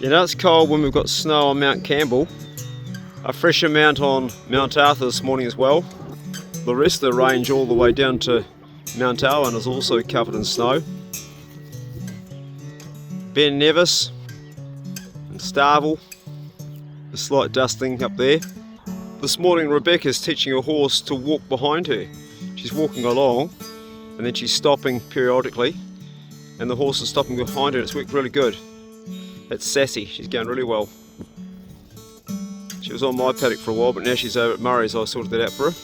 You know it's cold when we've got snow on Mount Campbell. A fresh amount on Mount Arthur this morning as well. The rest of the range all the way down to Mount Owen is also covered in snow. Ben Nevis and Starville, a slight dusting up there. This morning Rebecca's teaching her horse to walk behind her. She's walking along and then she's stopping periodically and the horse is stopping behind her. It's worked really good. That's Sassy, she's going really well. She was on my paddock for a while, but now she's over at Murray's. I sorted that out for her.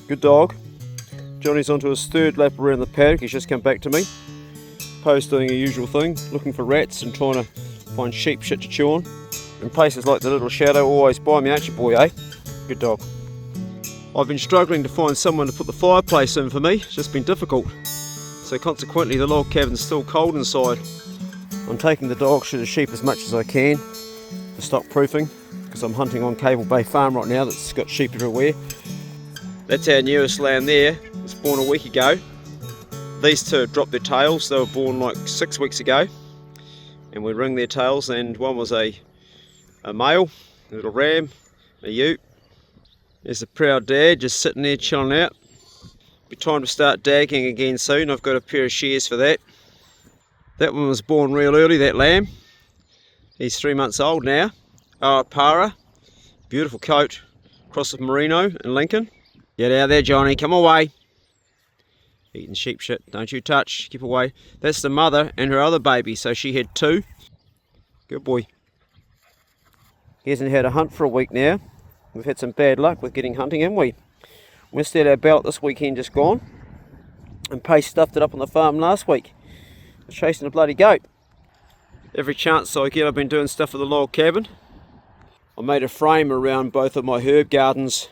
Good dog. Johnny's onto his third lap around the paddock. He's just come back to me. Poe's doing a usual thing, looking for rats and trying to find sheep shit to chew on. In places like the Little Shadow, always by me, aren't you, boy, eh? Good dog. I've been struggling to find someone to put the fireplace in for me. It's just been difficult. So consequently, the log cabin's still cold inside. I'm taking the dogs to the sheep as much as I can for stock proofing, because I'm hunting on Cable Bay Farm right now that's got sheep everywhere. That's our newest lamb there. It was born a week ago. These two dropped their tails. They were born like 6 weeks ago, and we ring their tails, and one was a male, a little ram, a ewe. There's a proud dad just sitting there chilling out. Be time to start dagging again soon. I've got a pair of shears for that. That one was born real early, that lamb. He's 3 months old now. Para, beautiful coat, cross of Merino and Lincoln. Get out of there, Johnny, come away. Eating sheep shit, don't you touch, keep away. That's the mother and her other baby, so she had 2. Good boy. He hasn't had a hunt for a week now. We've had some bad luck with getting hunting, haven't we? We missed out our ballot this weekend just gone, and Pace stuffed it up on the farm last week. I was chasing a bloody goat. Every chance I get I've been doing stuff for the log cabin. I made a frame around both of my herb gardens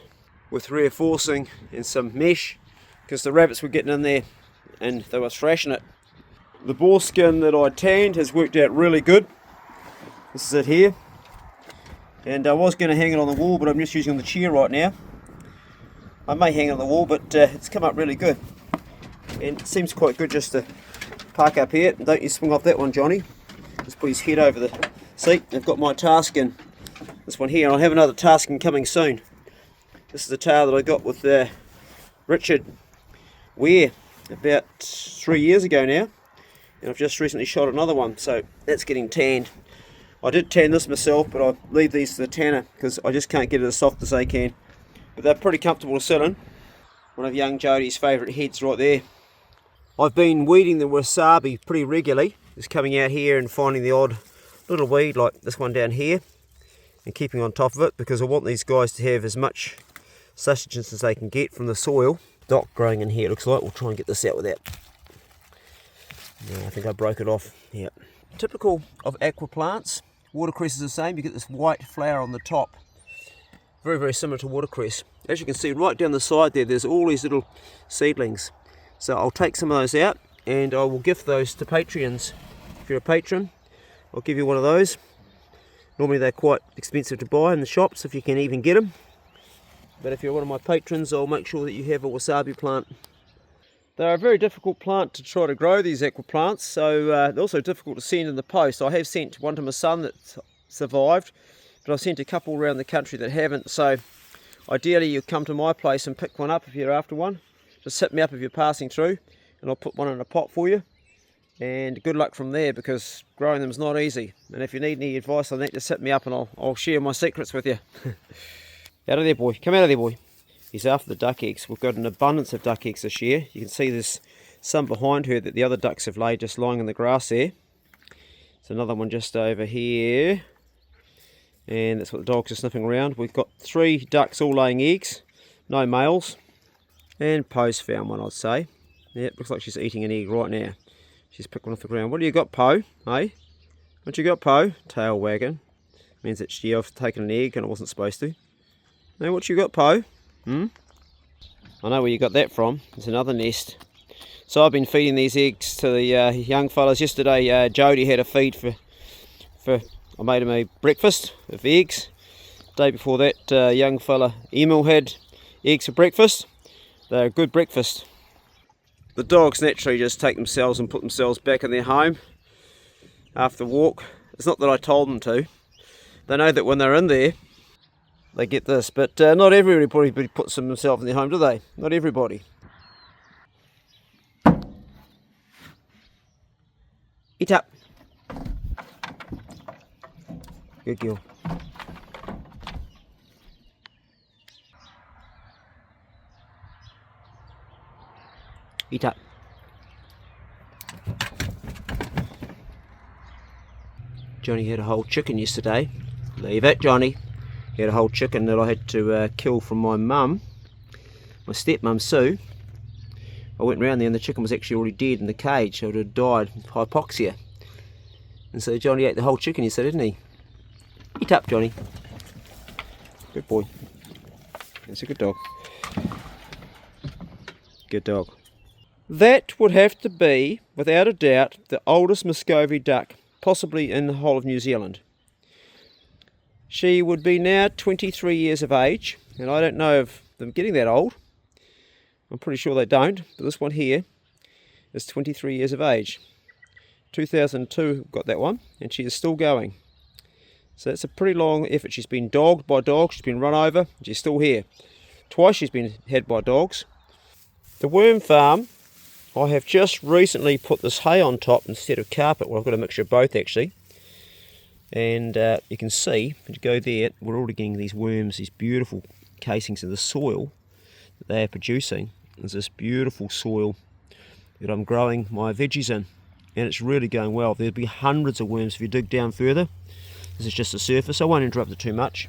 with reinforcing and some mesh, because the rabbits were getting in there and they were thrashing it. The boar skin that I tanned has worked out really good. This is it here. And I was going to hang it on the wall, but I'm just using the chair right now. I may hang it on the wall, but it's come up really good. And it seems quite good just to park up here. Don't you swing off that one, Johnny. Just put his head over the seat. I've got my Taskin, this one here, and I'll have another Taskin coming soon. This is the tail that I got with Richard Ware about 3 years ago now, and I've just recently shot another one, so that's getting tanned. I did tan this myself, but I leave these to the tanner because I just can't get it as soft as they can. But they're pretty comfortable to sit in. One of young Jody's favourite heads right there. I've been weeding the Wasabi pretty regularly, just coming out here and finding the odd little weed like this one down here and keeping on top of it, because I want these guys to have as much sustenance as they can get from the soil. Dock growing in here, it looks like. We'll try and get this out with that. No, I think I broke it off. Yeah. Typical of aqua plants, watercress is the same. You get this white flower on the top. Very, very similar to watercress. As you can see right down the side there, there's all these little seedlings. So I'll take some of those out and I will gift those to Patreons. If you're a patron, I'll give you one of those. Normally they're quite expensive to buy in the shops if you can even get them. But if you're one of my patrons, I'll make sure that you have a wasabi plant. They're a very difficult plant to try to grow, these aqua plants, so they're also difficult to send in the post. I have sent one to my son that survived, but I've sent a couple around the country that haven't. So ideally you come to my place and pick one up if you're after one. Just hit me up if you're passing through and I'll put one in a pot for you. And good luck from there, because growing them is not easy. And if you need any advice on that, just hit me up and I'll share my secrets with you. Out of there, boy. Come out of there, boy. He's after the duck eggs. We've got an abundance of duck eggs this year. You can see there's some behind her that the other ducks have laid just lying in the grass there. There's another one just over here. And that's what the dogs are sniffing around. We've got 3 ducks all laying eggs. No males. And Poe's found one, I'd say. Yeah, looks like she's eating an egg right now. She's picked one off the ground. What do you got, Poe? Hey? What you got, Poe? Tail wagging. Means that I've taken an egg and I wasn't supposed to. Now, what you got, Poe? I know where you got that from. It's another nest. So I've been feeding these eggs to the young fellas. Yesterday, Jody had a feed for. I made him a breakfast of eggs. The day before that, young fella Emil had eggs for breakfast. They're a good breakfast. The dogs naturally just take themselves and put themselves back in their home after the walk. It's not that I told them to. They know that when they're in there, they get this. But not everybody puts themselves in their home, do they? Not everybody. Eat up. Good girl. Eat up. Johnny had a whole chicken yesterday. Leave it, Johnny. He had a whole chicken that I had to kill from my mum, my stepmum Sue. I went round there and the chicken was actually already dead in the cage, so it had died of hypoxia. And so Johnny ate the whole chicken yesterday, didn't he? Eat up, Johnny. Good boy. That's a good dog. Good dog. That would have to be, without a doubt, the oldest Muscovy duck, possibly in the whole of New Zealand. She would be now 23 years of age, and I don't know of them getting that old. I'm pretty sure they don't, but this one here is 23 years of age. 2002 got that one, and she is still going. So it's a pretty long effort. She's been dogged by dogs, she's been run over, and she's still here. Twice she's been had by dogs. The worm farm, I have just recently put this hay on top instead of carpet. Well, I've got a mixture of both actually. And you can see, if you go there, we're already getting these worms, these beautiful casings of the soil that they are producing. There's this beautiful soil that I'm growing my veggies in, and it's really going well. There'll be hundreds of worms if you dig down further. This is just the surface. I won't interrupt it too much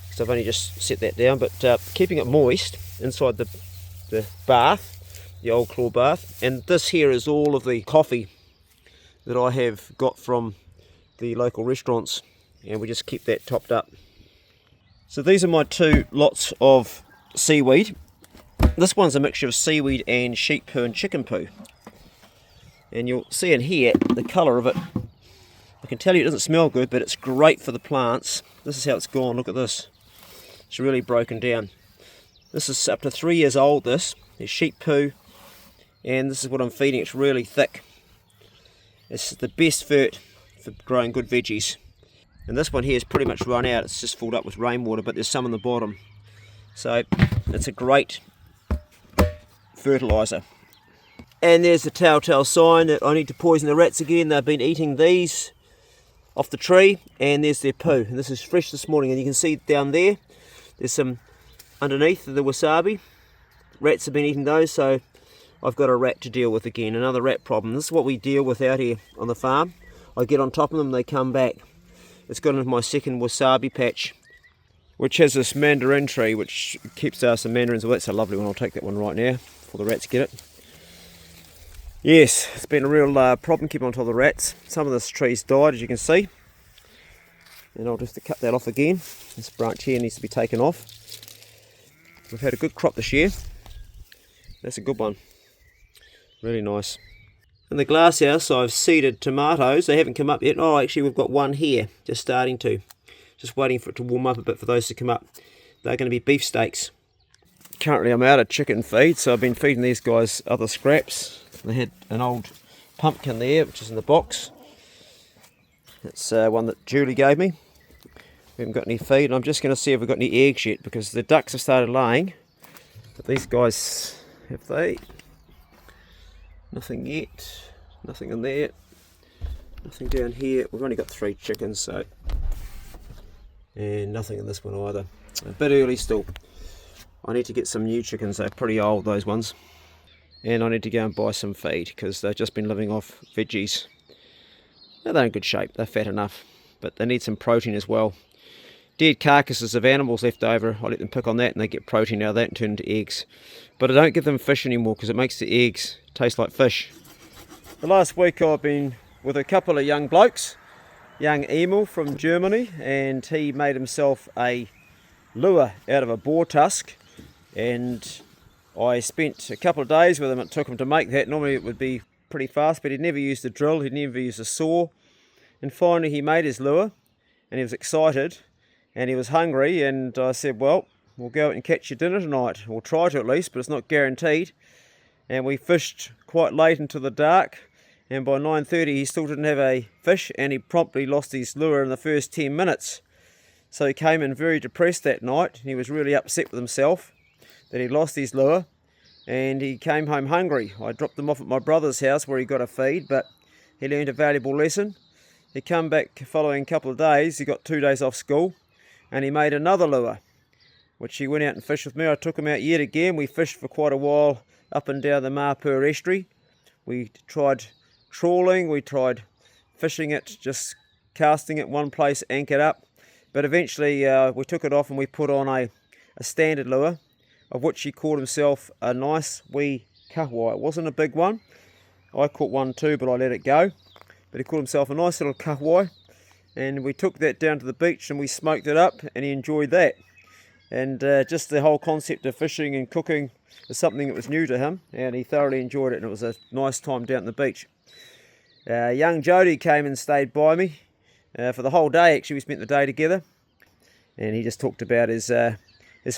because I've only just set that down, but keeping it moist inside the bath, the old claw bath. And this here is all of the coffee that I have got from the local restaurants, and we just keep that topped up. So these are my two lots of seaweed. This one's a mixture of seaweed and sheep poo and chicken poo, and you'll see in here the colour of it. I can tell you it doesn't smell good, but it's great for the plants. This is how it's gone. Look at this. It's really broken down. This is up to 3 years old. This is sheep poo, and this is what I'm feeding. It's really thick. It's the best fert for growing good veggies. And this one here is pretty much run out. It's just filled up with rainwater, but there's some on the bottom. So it's a great fertilizer. And there's the telltale sign that I need to poison the rats again. They've been eating these off the tree, and there's their poo. And this is fresh this morning, and you can see down there, there's some underneath the wasabi. Rats have been eating those, so I've got a rat to deal with again, another rat problem. This is what we deal with out here on the farm. I get on top of them, they come back. It's gone into my second wasabi patch, which has this mandarin tree, which keeps us some mandarins. Well, that's a lovely one. I'll take that one right now before the rats get it. Yes, it's been a real problem keeping on top of the rats. Some of this tree's died, as you can see. And I'll just have to cut that off again. This branch here needs to be taken off. We've had a good crop this year. That's a good one. Really nice. In the glass house, I've seeded tomatoes. They haven't come up yet. Oh, actually, we've got one here, just starting to. Just waiting for it to warm up a bit for those to come up. They're going to be beefsteaks. Currently, I'm out of chicken feed, so I've been feeding these guys other scraps. They had an old pumpkin there, which is in the box. It's one that Julie gave me. We haven't got any feed, and I'm just going to see if we've got any eggs yet, because the ducks have started laying. But these guys, have they? Nothing yet. Nothing in there. Nothing down here. We've only got 3 chickens, so. And nothing in this one either. A bit early still. I need to get some new chickens. They're pretty old, those ones. And I need to go and buy some feed, because they've just been living off veggies. Now they're in good shape. They're fat enough. But they need some protein as well. Dead carcasses of animals left over, I let them pick on that and they get protein out of that and turn into eggs. But I don't give them fish anymore because it makes the eggs taste like fish. The last week I've been with a couple of young blokes, young Emil from Germany, and he made himself a lure out of a boar tusk, and I spent a couple of days with him. It took him to make that. Normally it would be pretty fast, but he'd never used a drill, he'd never used a saw, and finally he made his lure and he was excited. And he was hungry, and I said, well, we'll go out and catch your dinner tonight. We'll try to at least, but it's not guaranteed. And we fished quite late into the dark, and by 9:30 he still didn't have a fish, and he promptly lost his lure in the first 10 minutes. So he came in very depressed that night. He was really upset with himself that he lost his lure, and he came home hungry. I dropped him off at my brother's house where he got a feed, but he learned a valuable lesson. He come back following a couple of days. He got 2 days off school, and he made another lure, which he went out and fished with me. I took him out yet again. We fished for quite a while up and down the Mapur estuary. We tried trawling, we tried fishing it, just casting it one place, anchored up. But eventually we took it off and we put on a standard lure, of which he caught himself a nice wee kahawai. It wasn't a big one. I caught one too, but I let it go. But he caught himself a nice little kahawai, and we took that down to the beach and we smoked it up, and he enjoyed that. And just the whole concept of fishing and cooking is something that was new to him, and he thoroughly enjoyed it, and it was a nice time down at the beach. Young Jody came and stayed by me for the whole day. Actually, we spent the day together, and he just talked about his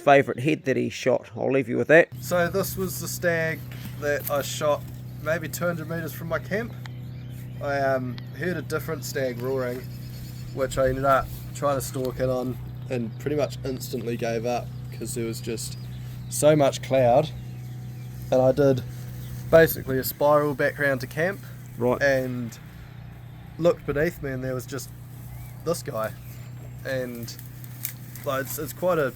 favourite head that he shot. I'll leave you with that. So this was the stag that I shot maybe 200 metres from my camp. I heard a different stag roaring, which I ended up trying to stalk in on, and pretty much instantly gave up because there was just so much cloud. And I did basically a spiral back round to camp, Right. and looked beneath me, and there was just this guy. And like, it's quite a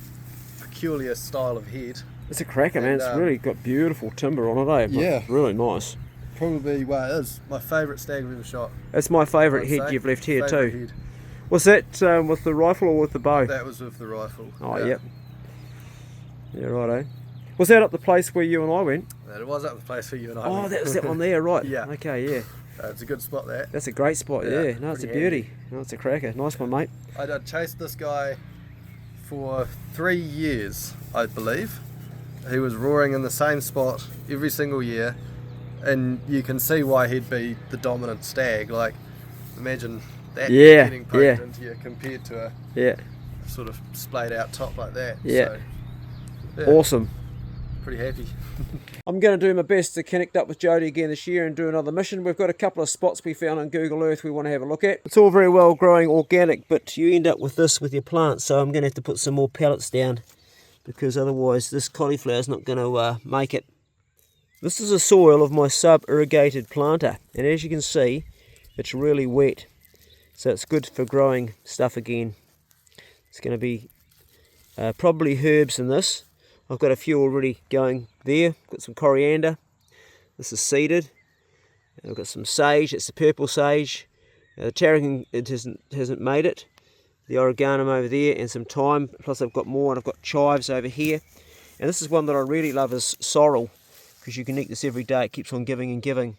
peculiar style of head. It's a cracker, man. It's really got beautiful timber on it, eh? Yeah. Really nice. Probably, well, it is my favourite stag I've ever shot. It's my favourite I'd head say. you've left here Favourite too. head. Was that with the rifle or with the bow? That was with the rifle. Oh, yep. Yeah, righto. Was that up the place where you and I went? It was up the place where you and I Oh, went. that was that one there, right? Yeah. Okay, yeah. It's a good spot there. That's a great spot, yeah. No, it's a pretty beauty. No, it's a cracker. Nice one, mate. I chased this guy for 3 years, I believe. He was roaring in the same spot every single year, and you can see why he'd be the dominant stag. Like, imagine that getting poked into you compared to a sort of splayed out top like that. Yeah. So, Awesome. pretty happy. I'm going to do my best to connect up with Jody again this year and do another mission. We've got a couple of spots we found on Google Earth we want to have a look at. It's all very well growing organic, but you end up with this with your plants, so I'm going to have to put some more pellets down, because otherwise this cauliflower is not going to make it. This is the soil of my sub-irrigated planter, and as you can see, it's really wet, so it's good for growing stuff again. It's going to be probably herbs in this. I've got a few already going there. Got some coriander. This is seeded. I've got some sage. It's the purple sage. The tarragon, it hasn't made it. The oregano over there, and some thyme. Plus I've got more, and I've got chives over here. And this is one that I really love, is sorrel, because you can eat this every day. It keeps on giving and giving.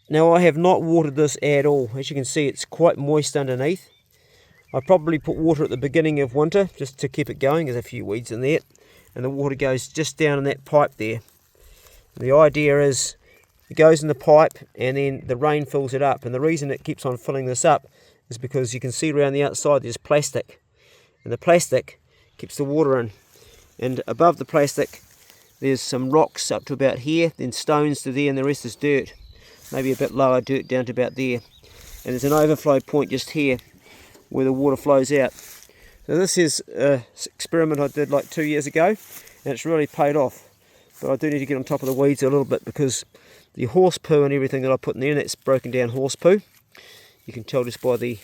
Now, I have not watered this at all. As you can see, it's quite moist underneath. I probably put water at the beginning of winter just to keep it going. There's a few weeds in there, and the water goes just down in that pipe there. And the idea is it goes in the pipe, and then the rain fills it up. And the reason it keeps on filling this up is because you can see around the outside there's plastic, and the plastic keeps the water in. And above the plastic there's some rocks up to about here, then stones to there, and the rest is dirt. Maybe a bit lower dirt down to about there. And there's an overflow point just here where the water flows out. So this is an experiment I did like 2 years ago, and it's really paid off. But I do need to get on top of the weeds a little bit, because the horse poo and everything that I put in there, that's broken down horse poo. You can tell just by the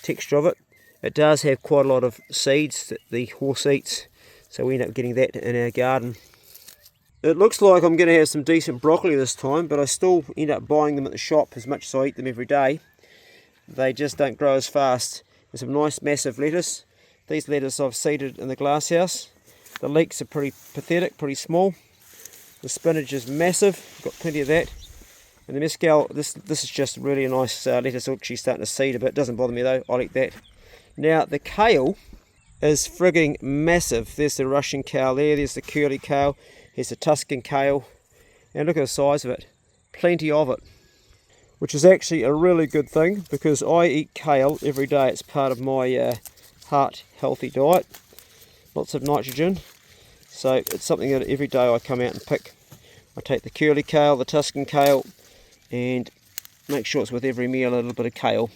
texture of it. It does have quite a lot of seeds that the horse eats, so we end up getting that in our garden. It looks like I'm going to have some decent broccoli this time, but I still end up buying them at the shop as much as I eat them every day. They just don't grow as fast. There's some nice massive lettuce. These lettuce I've seeded in the glass house. The leeks are pretty pathetic, pretty small. The spinach is massive, got plenty of that. And the mescal, this is just really a nice lettuce, actually starting to seed a bit. Doesn't bother me though, I'll eat that. Now the kale is frigging massive. There's the Russian kale there, there's the curly kale, here's the Tuscan kale. And look at the size of it, plenty of it. Which is actually a really good thing, because I eat kale every day. It's part of my heart healthy diet. Lots of nitrogen, so it's something that every day I come out and pick. I take the curly kale, the Tuscan kale, and make sure it's with every meal, a little bit of kale.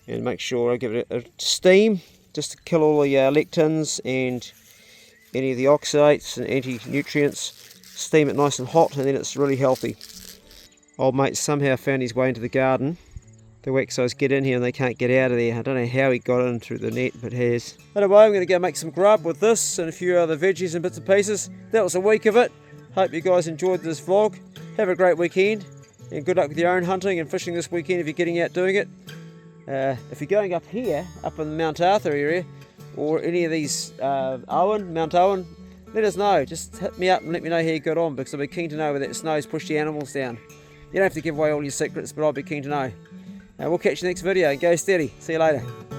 And make sure I give it a steam, just to kill all the lectins and any of the oxalates and anti-nutrients. Steam it nice and hot, and then it's really healthy. Old mate somehow found his way into the garden. The waxos get in here and they can't get out of there. I don't know how he got in through the net, but has. Anyway, I'm going to go make some grub with this and a few other veggies and bits and pieces. That was a week of it. Hope you guys enjoyed this vlog. Have a great weekend, and good luck with your own hunting and fishing this weekend if you're getting out doing it. If you're going up here, up in the Mount Arthur area, or any of these Mount Owen, let us know. Just hit me up and let me know how you got on, because I'll be keen to know whether that snow's pushed the animals down. You don't have to give away all your secrets, but I'll be keen to know. We'll catch you next video. Go steady. See you later.